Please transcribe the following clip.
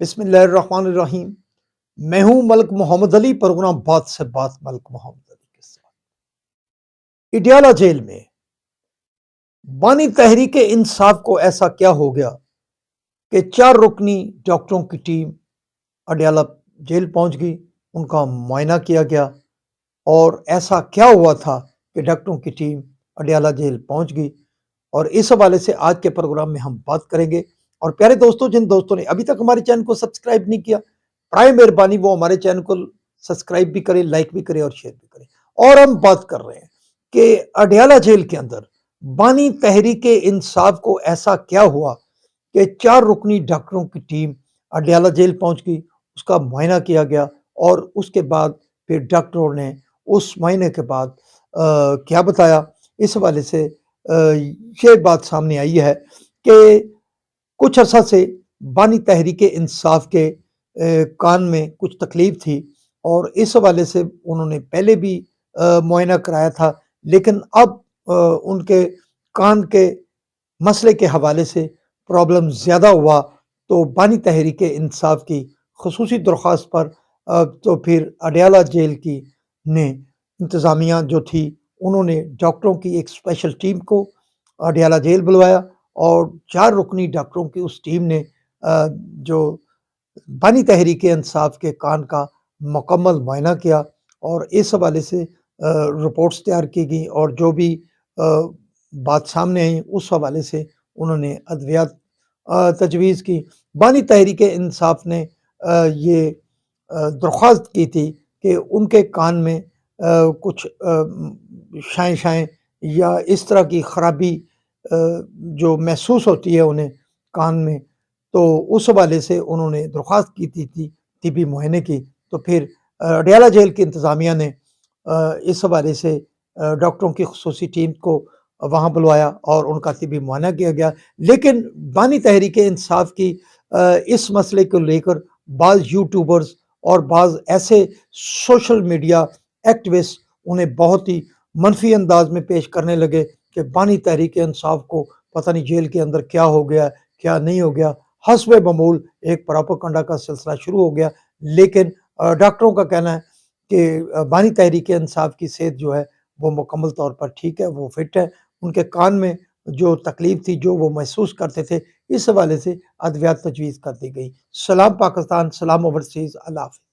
बिस्मिल्लाहिर्रहमानिर्रहीम। मैं हूं मलिक मोहम्मद अली, प्रोग्राम बात से बात मलिक मोहम्मद अली के साथ। इडियाला जेल में बानी तहरीक इंसाफ को ऐसा क्या हो गया कि 4 रुकनी डॉक्टरों की टीम अडियाला जेल पहुंच गई, उनका मुआयना किया गया। और ऐसा क्या हुआ था कि डॉक्टरों की टीम अडियाला जेल पहुंच गई, और इस हवाले से आज के प्रोग्राम में हम बात करेंगे। और प्यारे दोस्तों, जिन दोस्तों ने अभी तक हमारे चैनल को सब्सक्राइब नहीं किया, प्राइम मेहरबानी वो हमारे चैनल को सब्सक्राइब भी करें, लाइक भी करें और शेयर भी करें। और हम बात कर रहे हैं कि अडियाला जेल के अंदर बानी तहरीक इंसाफ को ऐसा क्या हुआ कि 4 रुकनी डॉक्टरों की टीम अडियाला जेल पहुंच गई, उसका मुआयना किया गया। और उसके बाद फिर डॉक्टरों ने उस महीने के बाद क्या बताया, इस हवाले से ये बात सामने आई है कि कुछ अर्सा से बानी तहरीक इंसाफ के कान में कुछ तकलीफ थी, और इस हवाले से उन्होंने पहले भी मुआयना कराया था। लेकिन अब उनके कान के मसले के हवाले से प्रॉब्लम ज़्यादा हुआ, तो बानी तहरीक इंसाफ की खसूसी दरख्वास्त पर तो फिर अडियाला जेल की ने इंतज़ामिया जो थी, उन्होंने डॉक्टरों की एक स्पेशल टीम को अडियाला जेल बुलवाया। और 4 रुकनी डॉक्टरों की उस टीम ने जो बानी तहरीक इंसाफ के कान का मुकम्मल मुआयना किया, और इस हवाले से रिपोर्ट्स तैयार की गई, और जो भी बात सामने आई उस हवाले से उन्होंने अद्वियात तजवीज़ की। बानी तहरीक इंसाफ ने ये दरख्वास्त की थी कि उनके कान में कुछ शाएँ शाएँ या इस तरह की ख़राबी जो महसूस होती है उन्हें कान में, तो उस हवाले से उन्होंने दरख्वास्त की थी तिबी मुआयने की। तो फिर अडियाला जेल की इंतज़ामिया ने इस हवाले से डॉक्टरों की खसूसी टीम को वहाँ बुलवाया और उनका तिबी मुआयना किया गया। लेकिन बानी तहरीक इंसाफ की इस मसले को लेकर बाज़ यूट्यूबर्स और बाज़ ऐसे सोशल मीडिया एक्टिविस्ट उन्हें बहुत ही मनफी अंदाज में पेश करने लगे कि बानी तहरीक इंसाफ को पता नहीं जेल के अंदर क्या हो गया, क्या नहीं हो गया। हस्बे बमूल एक प्रोपेगेंडा का सिलसिला शुरू हो गया। लेकिन डॉक्टरों का कहना है कि बानी तहरीक इंसाफ की सेहत जो है वो मुकम्मल तौर पर ठीक है, वो फिट है। उनके कान में जो तकलीफ थी, जो वो महसूस करते थे, इस हवाले से अद्वियात तजवीज़ कर दी गई। सलाम पाकिस्तान, सलाम ओवरसीज़, अल्लाह हाफ़िज़।